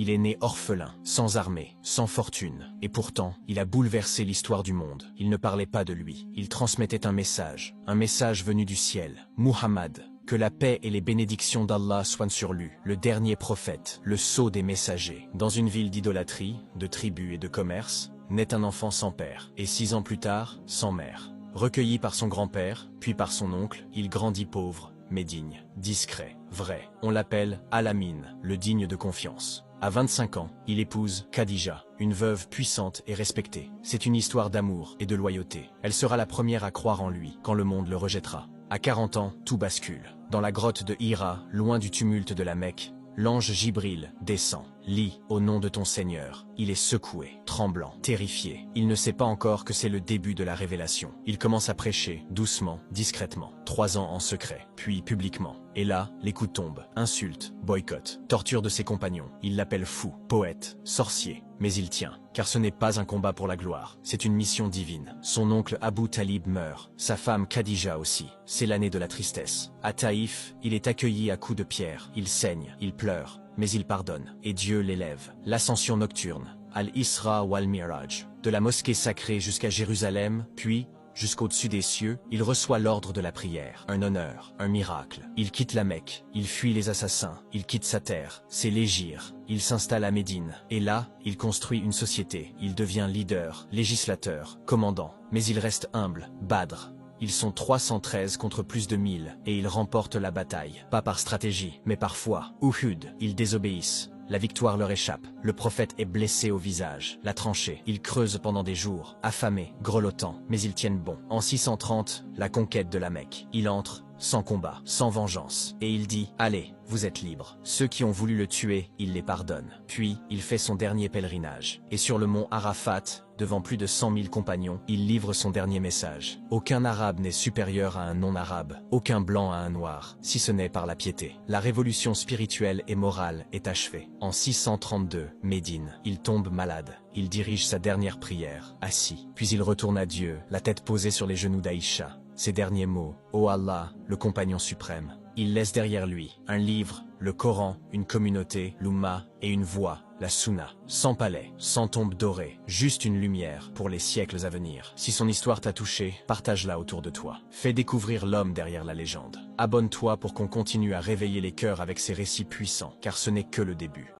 Il est né orphelin, sans armée, sans fortune. Et pourtant, il a bouleversé l'histoire du monde. Il ne parlait pas de lui. Il transmettait un message venu du ciel. Muhammad, que la paix et les bénédictions d'Allah soient sur lui, le dernier prophète, le sceau des messagers. Dans une ville d'idolâtrie, de tribus et de commerce, naît un enfant sans père, et 6 ans plus tard, sans mère. Recueilli par son grand-père, puis par son oncle, il grandit pauvre, mais digne, discret, vrai. On l'appelle Al-Amin, le digne de confiance. À 25 ans, il épouse Khadija, une veuve puissante et respectée. C'est une histoire d'amour et de loyauté. Elle sera la première à croire en lui quand le monde le rejettera. À 40 ans, tout bascule. Dans la grotte de Hira, loin du tumulte de la Mecque, l'ange Jibril descend. Lis, au nom de ton Seigneur. Il est secoué, tremblant, terrifié. Il ne sait pas encore que c'est le début de la révélation. Il commence à prêcher, doucement, discrètement. 3 ans en secret, puis publiquement. Et là, les coups tombent. Insultes, boycott, torture de ses compagnons. Il l'appelle fou, poète, sorcier. Mais il tient, car ce n'est pas un combat pour la gloire. C'est une mission divine. Son oncle Abu Talib meurt. Sa femme Khadija aussi. C'est l'année de la tristesse. À Taïf, il est accueilli à coups de pierre. Il saigne, il pleure. Mais il pardonne, et Dieu l'élève. L'ascension nocturne, Al-Isra ou Al-Miraj, de la mosquée sacrée jusqu'à Jérusalem, puis, jusqu'au-dessus des cieux, il reçoit l'ordre de la prière, un honneur, un miracle. Il quitte la Mecque, il fuit les assassins, il quitte sa terre, c'est l'Hégire. Il s'installe à Médine, et là, il construit une société. Il devient leader, législateur, commandant. Mais il reste humble, Badr. Ils sont 313 contre plus de 1000, et ils remportent la bataille. Pas par stratégie, mais par foi. Uhud, ils désobéissent. La victoire leur échappe. Le prophète est blessé au visage. La tranchée. Ils creusent pendant des jours, affamés, grelottants, mais ils tiennent bon. En 630, la conquête de la Mecque. Il entre, sans combat, sans vengeance. Et il dit, allez, vous êtes libres. Ceux qui ont voulu le tuer, il les pardonne. Puis, il fait son dernier pèlerinage. Et sur le mont Arafat, devant plus de 100 000 compagnons, il livre son dernier message. Aucun arabe n'est supérieur à un non-arabe, aucun blanc à un noir, si ce n'est par la piété. La révolution spirituelle et morale est achevée. En 632, Médine, il tombe malade. Il dirige sa dernière prière, assis. Puis il retourne à Dieu, la tête posée sur les genoux d'Aïcha. Ses derniers mots, « Ô Allah, le compagnon suprême ». Il laisse derrière lui un livre, le Coran, une communauté, l'Umma, et une voix, la Sunna. Sans palais, sans tombe dorée, juste une lumière pour les siècles à venir. Si son histoire t'a touché, partage-la autour de toi. Fais découvrir l'homme derrière la légende. Abonne-toi pour qu'on continue à réveiller les cœurs avec ces récits puissants, car ce n'est que le début.